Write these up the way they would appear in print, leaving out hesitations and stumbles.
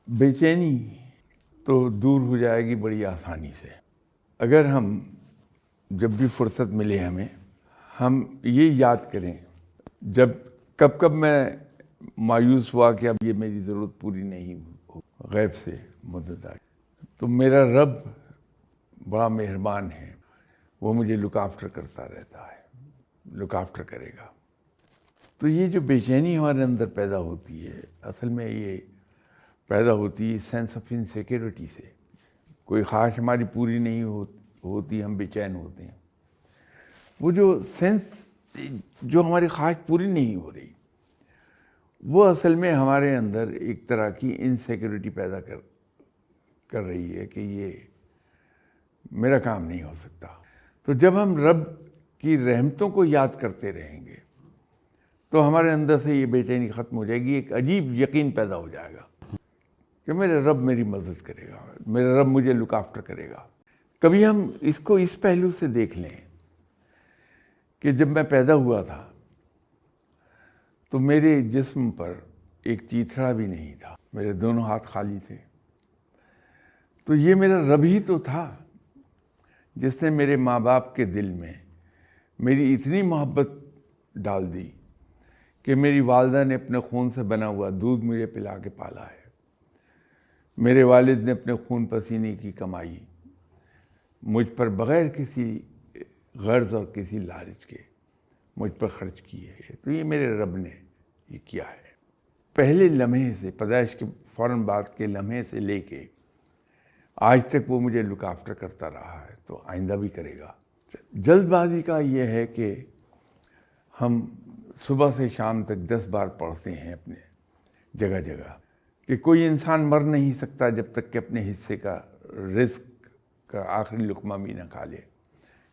بے چینی تو دور ہو جائے گی بڑی آسانی سے اگر ہم جب بھی فرصت ملے ہم یہ یاد کریں جب کب میں مایوس ہوا کہ اب یہ میری ضرورت پوری نہیں ہو، غیب سے مدد آئی تو میرا رب بڑا مہربان ہے، وہ مجھے لک آفٹر کرتا رہتا ہے، لک آفٹر کرے گا۔ تو یہ جو بے چینی ہمارے اندر پیدا ہوتی ہے، اصل میں یہ پیدا ہوتی ہے سینس آف انسیکیورٹی سے۔ کوئی خواہش ہماری پوری نہیں ہوتی، ہم بے چین ہوتے ہیں۔ وہ جو سینس جو ہماری خواہش پوری نہیں ہو رہی، وہ اصل میں ہمارے اندر ایک طرح کی انسیکیورٹی پیدا کر رہی ہے کہ یہ میرا کام نہیں ہو سکتا۔ تو جب ہم رب کی رحمتوں کو یاد کرتے رہیں گے تو ہمارے اندر سے یہ بے چینی ختم ہو جائے گی، ایک عجیب یقین پیدا ہو جائے گا کہ میرے رب میری مدد کرے گا، میرا رب مجھے لک آفٹر کرے گا۔ کبھی ہم اس کو اس پہلو سے دیکھ لیں کہ جب میں پیدا ہوا تھا تو میرے جسم پر ایک چیتھڑا بھی نہیں تھا، میرے دونوں ہاتھ خالی تھے۔ تو یہ میرا رب ہی تو تھا جس نے میرے ماں باپ کے دل میں میری اتنی محبت ڈال دی کہ میری والدہ نے اپنے خون سے بنا ہوا دودھ مجھے پلا کے پالا ہے، میرے والد نے اپنے خون پسینے کی کمائی مجھ پر بغیر کسی غرض اور کسی لالچ کے مجھ پر خرچ کی ہے۔ تو یہ میرے رب نے یہ کیا ہے۔ پہلے لمحے سے، پیدائش کے فوراً بعد کے لمحے سے لے کے آج تک وہ مجھے لک آفٹر کرتا رہا ہے، تو آئندہ بھی کرے گا۔ جلد بازی کا یہ ہے کہ ہم صبح سے شام تک 10 بار پڑھتے ہیں اپنے جگہ جگہ کہ کوئی انسان مر نہیں سکتا جب تک کہ اپنے حصے کا رزق کا آخری لقمہ بھی نہ کھا لے۔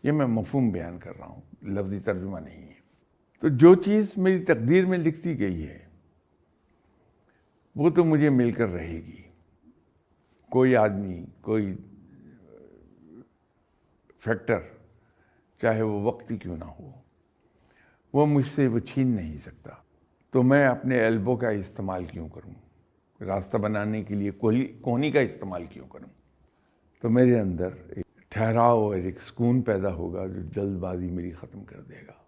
یہ میں مفہوم بیان کر رہا ہوں، لفظی ترجمہ نہیں ہے۔ تو جو چیز میری تقدیر میں لکھی گئی ہے وہ تو مجھے مل کر رہے گی۔ کوئی آدمی، کوئی فیکٹر، چاہے وہ وقتی کیوں نہ ہو، وہ مجھ سے وہ چھین نہیں سکتا۔ تو میں اپنے ایلبو کا استعمال کیوں کروں؟ راستہ بنانے کے لیے کوہنی کا استعمال کیوں کروں؟ تو میرے اندر ایک ٹھہراؤ اور ایک سکون پیدا ہوگا جو جلد بازی میری ختم کر دے گا۔